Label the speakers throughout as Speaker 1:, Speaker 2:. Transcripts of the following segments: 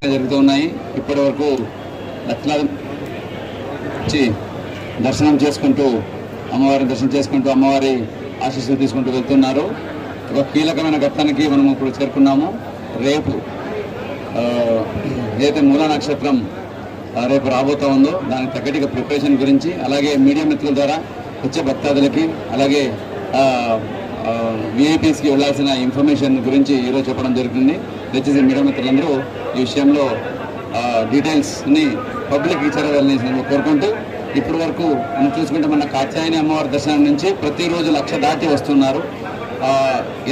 Speaker 1: జరుగుతున్నాయి. ఇప్పటి వరకు లక్షలాది దర్శనం చేసుకుంటూ అమ్మవారిని దర్శనం చేసుకుంటూ అమ్మవారి ఆశీస్సులు తీసుకుంటూ వెళ్తున్నారు. ఒక కీలకమైన ఘట్టానికి మనం ఇప్పుడు చేరుకున్నాము. రేపు ఏదైతే మూలా నక్షత్రం రేపు రాబోతా ఉందో దానికి తగ్గట్టుగా ప్రిపరేషన్ గురించి, అలాగే మీడియా మిత్రుల ద్వారా వచ్చే భక్తాదులకి, అలాగే విఐపీస్కి వెళ్ళాల్సిన ఇన్ఫర్మేషన్ గురించి ఈరోజు చెప్పడం జరుగుతుంది. దయచేసి మీడియా మిత్రులందరూ ఈ విషయంలో డీటెయిల్స్ని పబ్లిక్ ఇచ్చారని కోరుకుంటూ, ఇప్పటి వరకు మనం చూసుకుంటే మన కాత్యాయని అమ్మవారి దర్శనం నుంచి ప్రతిరోజు 1,00,000 దాటి వస్తున్నారు.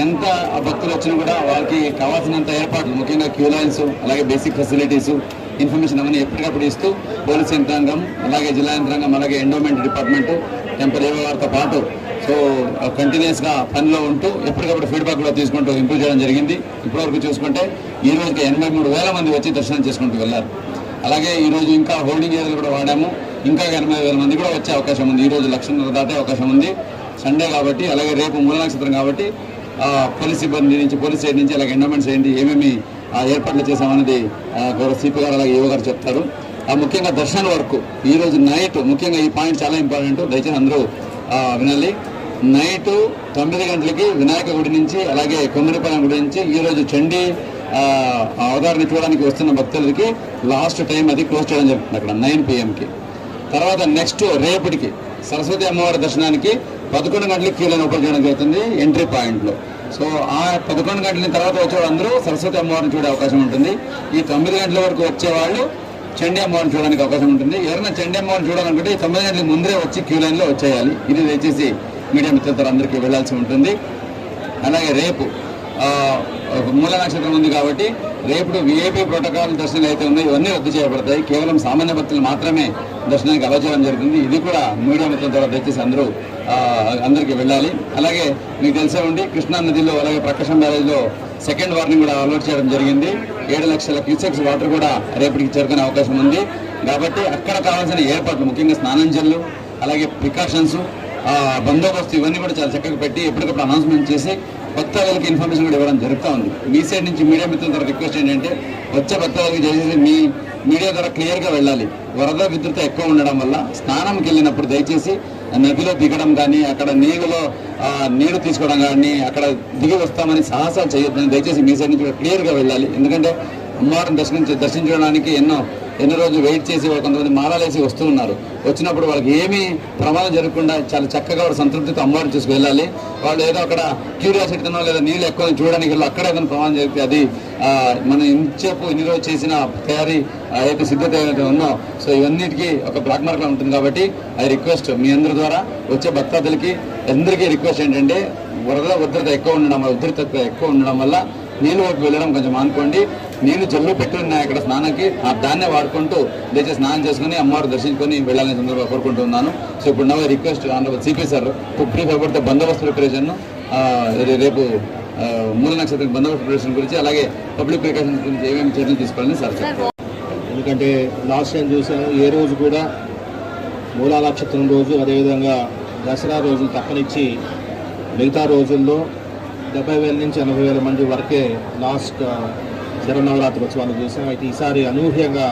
Speaker 1: ఎంత భక్తులు వచ్చినా కూడా వాళ్ళకి కావాల్సినంత ఏర్పాట్లు, ముఖ్యంగా క్యూ లైన్స్, అలాగే బేసిక్ ఫెసిలిటీసు, ఇన్ఫర్మేషన్ అవన్నీ ఎప్పటికప్పుడు ఇస్తూ పోలీస్ యంత్రాంగం, అలాగే జిల్లా యంత్రాంగం, అలాగే ఎండోమెంట్ డిపార్ట్మెంటు, టెంపుల్ వారితో పాటు కంటిన్యూస్గా పనిలో ఉంటూ ఎప్పటికప్పుడు ఫీడ్బ్యాక్ కూడా తీసుకుంటూ ఇంప్రూవ్ చేయడం జరిగింది. ఇప్పటివరకు చూసుకుంటే ఈ రోజుకి 83,000 మంది వచ్చి దర్శనం చేసుకుంటూ వెళ్ళారు. అలాగే ఈరోజు ఇంకా హోల్డింగ్ ఏరియాలు కూడా వాడాము. ఇంకా 80,000 మంది కూడా వచ్చే అవకాశం ఉంది. ఈరోజు 1,00,000 దాటే అవకాశం ఉంది, సండే కాబట్టి. అలాగే రేపు మూల నక్షత్రం కాబట్టి పోలీస్ సిబ్బంది నుంచి, పోలీస్ సైడ్ నుంచి, అలాగే ఎండోమెంట్ సైడ్ నుంచి ఏమేమి ఏర్పాట్లు చేశామనేది గౌరవ సిపి గారు అలాగే యువ గారు చెప్తారు. ముఖ్యంగా దర్శనం వరకు ఈరోజు నైట్, ముఖ్యంగా ఈ పాయింట్ చాలా ఇంపార్టెంట్, దయచేసి అందరూ వినాలి. నైటు 9 గంటలకి వినాయక గుడి నుంచి, అలాగే కొమ్మరిపాలెం గుడి నుంచి ఈరోజు చండీ అవతారాన్ని చూడడానికి వస్తున్న భక్తులకి లాస్ట్ టైం అది క్లోజ్ చేయడం జరుగుతుంది అక్కడ 9 PM. తర్వాత నెక్స్ట్ రేపటికి సరస్వతి అమ్మవారి దర్శనానికి 11 గంటలకి క్యూలను ఓపెన్ చేయడం జరుగుతుంది ఎంట్రీ పాయింట్లో. సో ఆ 11 గంటల తర్వాత వచ్చేవాళ్ళందరూ సరస్వతి అమ్మవారిని చూడే అవకాశం ఉంటుంది. ఈ 9 గంటల వరకు వచ్చేవాళ్ళు చండీ అమ్మవారిని చూడడానికి అవకాశం ఉంటుంది. ఎవరైనా చండీ అమ్మవారిని చూడాలనుకుంటే 9 గంటలకు ముందే వచ్చి క్యూ లైన్లో వచ్చేయాలి. ఇది దయచేసి మీడియా మిత్రులతో అందరికీ వెళ్లాల్సి ఉంటుంది. అలాగే రేపు మూల నక్షత్రం ఉంది కాబట్టి రేపు విఐపీ ప్రోటోకాల్ దర్శనాలు అయితే ఉన్నాయో ఇవన్నీ రద్దు చేయబడతాయి. కేవలం సామాన్య భక్తులు మాత్రమే దర్శనానికి అలౌ చేయడం జరుగుతుంది. ఇది కూడా మీడియా మిత్రుల ద్వారా దయచేసి అందరికీ వెళ్ళాలి. అలాగే మీకు తెలిసే ఉండి కృష్ణా నదిలో, అలాగే ప్రకాశం బ్యారేజ్లో సెకండ్ వార్నింగ్ కూడా అలౌట్ చేయడం జరిగింది. 7 లక్షల క్యూసెక్స్ వాటర్ కూడా రేపటికి చేరుకునే అవకాశం ఉంది. కాబట్టి అక్కడ కావాల్సిన ఏర్పాట్లు, ముఖ్యంగా స్నానం జల్లు, అలాగే ప్రికాషన్స్, బందోబస్తు ఇవన్నీ కూడా చాలా చక్కగా పెట్టి ఎప్పటికప్పుడు అనౌన్స్మెంట్ చేసి భక్తులకి ఇన్ఫర్మేషన్ కూడా ఇవ్వడం జరుగుతూ ఉంది. మీ సైడ్ నుంచి మీడియా మిత్రుల ద్వారా రిక్వెస్ట్ ఏంటంటే వచ్చే భక్తులకి చేసేసి మీ మీడియా ద్వారా క్లియర్గా వెళ్ళాలి. వరద విద్యుత్ ఎక్కువ ఉండడం వల్ల స్నానంకి వెళ్ళినప్పుడు దయచేసి నదిలో దిగడం కానీ, అక్కడ నీరు తీసుకోవడం కానీ, అక్కడ దిగి వస్తామని సాహసాలు చేయొద్దని దయచేసి మీ సైడ్ నుంచి కూడా క్లియర్గా వెళ్ళాలి. ఎందుకంటే అమ్మవారిని దర్శించడానికి ఎన్నో రోజులు వెయిట్ చేసి కొంతమంది మాలాలేసి వస్తూ ఉన్నారు. వచ్చినప్పుడు వాళ్ళకి ఏమీ ప్రమాదం జరగకుండా చాలా చక్కగా వాడు సంతృప్తితో అమ్మవారిని చూసి వెళ్ళాలి. వాళ్ళు ఏదో అక్కడ క్యూరియాసిటీనో లేదా నీళ్ళు ఎక్కువ చూడడానికి వెళ్ళి అక్కడ ఏదైనా ప్రమాదం జరిగితే అది మనం ఇన్ని రోజు చేసిన తయారీ ఏదైతే సిద్ధత ఏదైతే ఉందో, సో ఇవన్నిటికీ ఒక బ్లాక్ మార్క్లో ఉంటుంది. కాబట్టి ఐ రిక్వెస్ట్ మీ అందరి ద్వారా వచ్చే భక్తాదులకి అందరికీ రిక్వెస్ట్ ఏంటంటే ఉధృత ఎక్కువ ఉండడం వల్ల నీళ్ళు వైపు వెళ్ళడం కొంచెం మానుకోండి. నీళ్ళు జల్లు పెట్టి ఉన్నాయి అక్కడ స్నానానికి, దాన్నే వాడుకుంటూ దయచేసి స్నానం చేసుకుని అమ్మవారు దర్శించుకొని వెళ్ళాలని సందర్భంగా కోరుకుంటున్నాను. సో ఇప్పుడు నా request CP sir brief about బందోబస్తు ప్రిపరేషన్, రేపు మూల నక్షత్రం బందోబస్తు ప్రిపరేషన్ గురించి, అలాగే పబ్లిక్ ప్రికాషన్స్ గురించి ఏమేమి చర్యలు తీసుకోవాలని సార్ చెప్తారు.
Speaker 2: ఎందుకంటే లాస్ట్ టైం చూసాము, ఏ రోజు కూడా మూలా నక్షత్రం రోజు, అదేవిధంగా దసరా రోజులు తప్పనిచ్చి మిగతా రోజుల్లో 70,000 నుంచి 80,000 మంది వరకే లాస్ట్ శరన్నవరాత్రి ఉత్సవాలు చూసాం. అయితే ఈసారి అనూహ్యంగా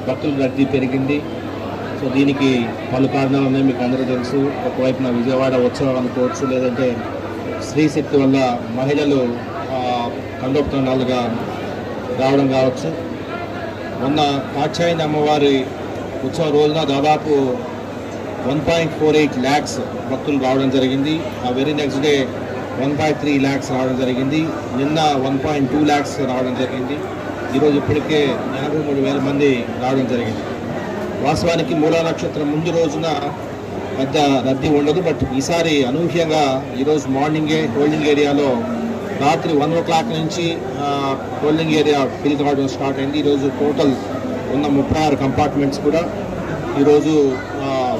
Speaker 2: భక్తుల రద్దీ పెరిగింది. సో దీనికి పలు కారణాలు ఉన్నాయి, మీకు అందరూ తెలుసు. ఒకవైపున విజయవాడ ఉత్సవం అనుకోవచ్చు, లేదంటే స్త్రీ శక్తి వల్ల మహిళలు తండోపతండాలుగా రావడం కావచ్చు. మొన్న కాత్యాయని అమ్మవారి ఉత్సవ రోజున దాదాపు 1.48 lakhs భక్తులు రావడం జరిగింది. ఆ వెరీ నెక్స్ట్ డే 1.3 lakhs రావడం జరిగింది. నిన్న 1.2 lakhs రావడం జరిగింది. ఈరోజు ఇప్పటికే 83,000 మంది రావడం జరిగింది. వాస్తవానికి మూలా నక్షత్రం ముందు రోజున పెద్ద రద్దీ ఉండదు. బట్ ఈసారి అనూహ్యంగా ఈరోజు మార్నింగే హోల్డింగ్ ఏరియాలో రాత్రి 1 o'clock నుంచి హోల్డింగ్ ఏరియా ఫిల్ కావడం స్టార్ట్ అయింది. ఈరోజు టోటల్ ఉన్న 36 కంపార్ట్మెంట్స్ కూడా ఈరోజు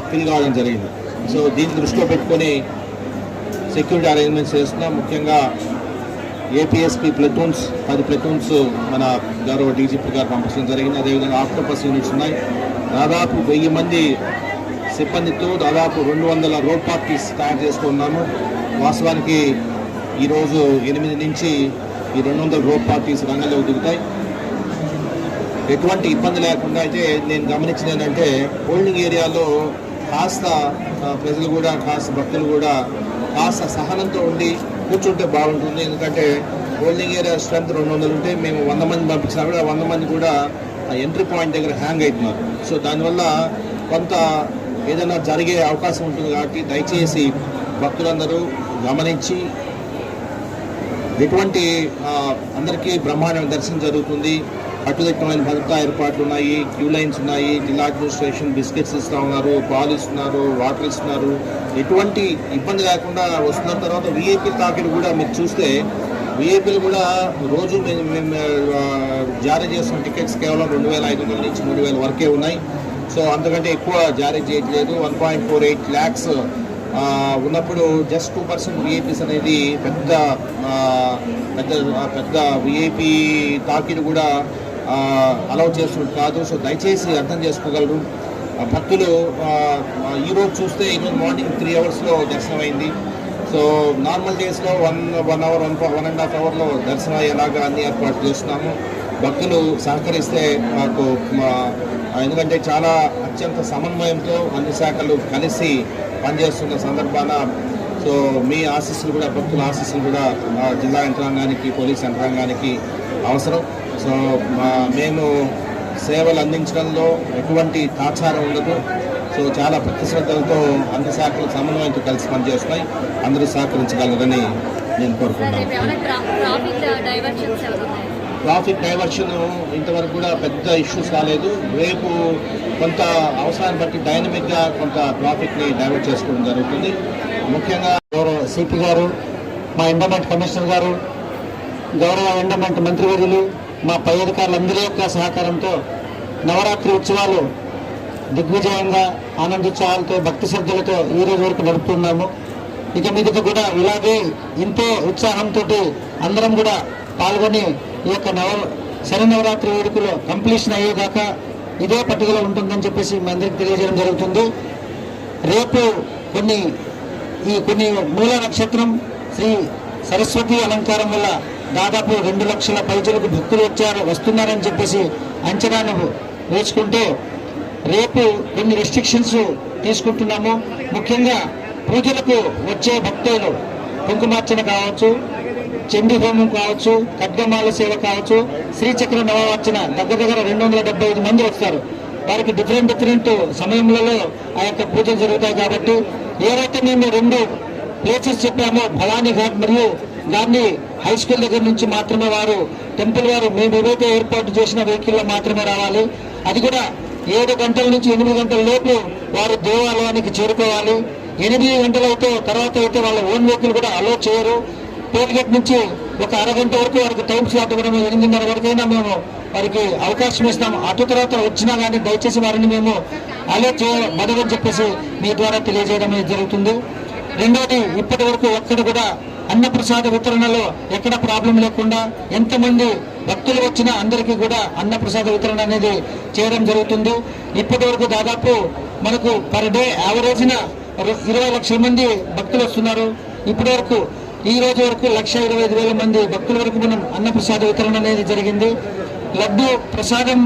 Speaker 2: ఫిల్ కావడం జరిగింది. సో దీన్ని దృష్టిలో పెట్టుకొని సెక్యూరిటీ అరేంజ్మెంట్స్ చేస్తున్నాం. ముఖ్యంగా ఏపీఎస్పీ ప్లటూన్స్ 10 ప్లటూన్స్ మన గౌరవ డీజీపీ గారు పంపించడం జరిగింది. అదేవిధంగా ఆక్టోపస్ యూనిట్స్ ఉన్నాయి. దాదాపు 1000 మంది సిబ్బందితో దాదాపు 200 రోడ్ పార్టీస్ తయారు చేసుకున్నాము. వాస్తవానికి ఈరోజు 8 నుంచి ఈ 200 రోడ్ పార్టీస్ రంగంలోకి దిగుతాయి. ఎటువంటి ఇబ్బంది లేకుండా అయితే నేను గమనించింది ఏంటంటే హోల్డింగ్ ఏరియాలో కాస్త ప్రజలు కూడా కాస్త భక్తులు కూడా కాస్త సహనంతో ఉండి కూర్చుంటే బాగుంటుంది. ఎందుకంటే హోల్డింగ్ ఏరియా స్ట్రెంత్ 200 ఉంటే మేము 100 మంది పంపించినా కూడా 100 మంది కూడా ఎంట్రీ పాయింట్ దగ్గర హ్యాంగ్ అవుతున్నారు. సో దానివల్ల కొంత ఏదైనా జరిగే అవకాశం ఉంటుంది కాబట్టి దయచేసి భక్తులందరూ గమనించి ఎటువంటి అందరికీ బ్రహ్మాండ దర్శనం జరుగుతుంది. కట్టుదిట్టమైన భద్రతా ఏర్పాట్లు ఉన్నాయి, క్యూ లైన్స్ ఉన్నాయి, జిల్లా అడ్మినిస్ట్రేషన్ బిస్కెట్స్ ఇస్తూ ఉన్నారు, పాలు ఇస్తున్నారు, వాటర్ ఇస్తున్నారు. ఎటువంటి ఇబ్బంది లేకుండా వస్తున్న తర్వాత విఐపీ తాకిడి కూడా మీరు చూస్తే విఐపీలు కూడా రోజు మేము జారీ చేస్తున్న టికెట్స్ కేవలం 2,500 నుంచి 3,000 వరకే ఉన్నాయి. సో అంతకంటే ఎక్కువ జారీ చేయట్లేదు. 1.48 lakhs ఉన్నప్పుడు జస్ట్ 2% విఐపీస్ అనేది పెద్ద విఐపీ తాకిడి కూడా అలౌ చేస్తున్నట్టు కాదు. సో దయచేసి అర్థం చేసుకోగలరు భక్తులు. ఈరోజు చూస్తే ఈరోజు మార్నింగ్ 3 hours దర్శనం అయింది. సో నార్మల్ డేస్లో 1 hour 1.5 hourలో దర్శనం అయ్యేలాగా అన్ని ఏర్పాట్లు చేస్తున్నాము. భక్తులు సహకరిస్తే మాకు ఎందుకంటే చాలా అత్యంత సమన్వయంతో అన్ని శాఖలు కలిసి పనిచేస్తున్న సందర్భాన సో మీ ఆశీస్సులు కూడా భక్తుల ఆశీస్సులు కూడా జిల్లా యంత్రాంగానికి పోలీస్ యంత్రాంగానికి అవసరం. సో మేము సేవలు అందించడంలో ఎటువంటి తాచారం ఉండదు. సో చాలా భక్తి శ్రద్ధలతో అన్ని శాఖలు సమన్వయంతో కలిసి పనిచేస్తున్నాయి. అందరూ సహకరించగలరని నేను కోరుకుంటున్నాను. ట్రాఫిక్ డైవర్షన్ ఇంతవరకు కూడా పెద్ద ఇష్యూస్ రాలేదు. రేపు కొంత అవసరాన్ని బట్టి డైనమిక్గా కొంత ట్రాఫిక్ని డైవర్ట్ చేసుకోవడం జరుగుతుంది. ముఖ్యంగా
Speaker 3: గౌరవ సిపి గారు, మా ఎండోమెంట్ కమిషనర్ గారు, గౌరవ ఎండోమెంట్ మంత్రివర్యులు, మా పై అధికారులందరి యొక్క సహకారంతో నవరాత్రి ఉత్సవాలు దిగ్విజయంగా ఆనందోత్సవాలతో భక్తి శ్రద్ధలతో ఈ రోజు వరకు నడుపుతున్నాము. ఇక మీదట కూడా ఇలాగే ఇంతో ఉత్సాహంతో అందరం కూడా పాల్గొని ఈ యొక్క శరన్నవరాత్రి వేడుకలో కంప్లీషన్ అయ్యేదాకా ఇదే పట్టుదల ఉంటుందని చెప్పేసి మీ అందరికి తెలియజేయడం జరుగుతుంది. రేపు కొన్ని మూల నక్షత్రం శ్రీ సరస్వతి అలంకారం వల్ల దాదాపు 2 లక్షల పైచలకు భక్తులు వస్తున్నారని చెప్పేసి అంచనాను వేసుకుంటే రేపు కొన్ని రెస్ట్రిక్షన్స్ తీసుకుంటున్నాము. ముఖ్యంగా పూజలకు వచ్చే భక్తులు కుంకుమార్చన కావచ్చు, చండీ హోమం కావచ్చు, ఖడ్గమాల సేవ కావచ్చు, శ్రీచక్ర నవార్చన దగ్గర 275 మంది వస్తారు. వారికి డిఫరెంట్ సమయంలో ఆ యొక్క పూజలు జరుగుతాయి. కాబట్టి ఏవైతే మేము 2 ప్లేసెస్ చెప్పామో భవానీ ఘాట్ మరియు గాంధీ హై స్కూల్ దగ్గర నుంచి మాత్రమే వారు టెంపుల్ వారు మేము ఏవైతే ఏర్పాటు చేసిన వెహికల్లో మాత్రమే రావాలి. అది కూడా 7 గంటల నుంచి 8 గంటల లోపు వారు దేవాలయానికి చేరుకోవాలి. 8 గంటల తర్వాత అయితే వాళ్ళ ఓన్ వెహికల్ కూడా అలో చేయరు. టోల్ గేట్ నుంచి ఒక అరగంట వరకు వారికి టైం స్లాట్ ఇవ్వడం, 8:30 వరకైనా మేము వారికి అవకాశం ఇస్తాము. అటు తర్వాత వచ్చినా కానీ దయచేసి వారిని మేము అలో చేయబడదని చెప్పేసి మీ ద్వారా తెలియజేయడం జరుగుతుంది. రెండోది, ఇప్పటి వరకు ఎక్కడ కూడా అన్నప్రసాద వితరణలో ఎక్కడ ప్రాబ్లం లేకుండా ఎంతమంది భక్తులు వచ్చినా అందరికీ కూడా అన్నప్రసాద వితరణ అనేది చేయడం జరుగుతుంది. ఇప్పటి వరకు దాదాపు మనకు పర్ డే యావరేజ్న 20 లక్షల మంది భక్తులు వస్తున్నారు. ఇప్పటి వరకు ఈ రోజు వరకు 1,25,000 మంది భక్తుల వరకు మనం అన్నప్రసాద వితరణ అనేది జరిగింది. లడ్డు ప్రసాదం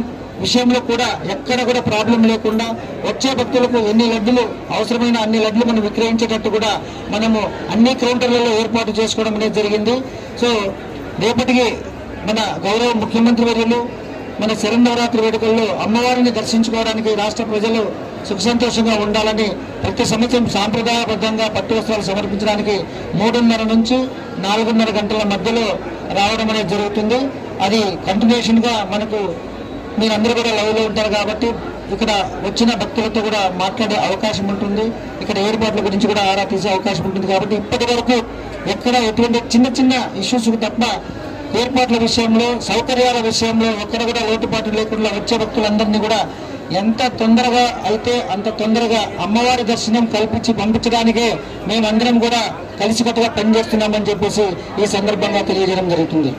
Speaker 3: విషయంలో కూడా ఎక్కడ కూడా ప్రాబ్లం లేకుండా వచ్చే భక్తులకు ఎన్ని లడ్డులు అవసరమైన అన్ని లడ్డులు మనం విక్రయించేటట్టు కూడా మనము అన్ని కౌంటర్లలో ఏర్పాటు చేసుకోవడం అనేది జరిగింది. సో రేపటికి మన గౌరవ ముఖ్యమంత్రి వర్యులు మన శరన్నవరాత్రి వేడుకల్లో అమ్మవారిని దర్శించుకోవడానికి రాష్ట్ర ప్రజలు సుఖ సంతోషంగా ఉండాలని ప్రతి సంవత్సరం సాంప్రదాయబద్ధంగా పట్టు వస్త్రాలు సమర్పించడానికి 3:30 నుంచి 4:30 గంటల మధ్యలో రావడం అనేది జరుగుతుంది. అది కంటిన్యూషన్గా మనకు మీరందరూ కూడా లైవ్లో ఉంటారు కాబట్టి ఇక్కడ వచ్చిన భక్తులతో కూడా మాట్లాడే అవకాశం ఉంటుంది. ఇక్కడ ఏర్పాట్ల గురించి కూడా ఆరా తీసే అవకాశం ఉంటుంది. కాబట్టి ఇప్పటి వరకు ఎక్కడ ఎటువంటి చిన్న ఇష్యూస్ తప్ప ఏర్పాట్ల విషయంలో, సౌకర్యాల విషయంలో ఎక్కడ కూడా లోటుపాటు లేకుండా వచ్చే భక్తులందరినీ కూడా ఎంత తొందరగా అయితే అంత తొందరగా అమ్మవారి దర్శనం కల్పించి పంపించడానికే మేమందరం కూడా కలిసికట్టుగా పనిచేస్తున్నామని చెప్పేసి ఈ సందర్భంగా తెలియజేయడం జరుగుతుంది.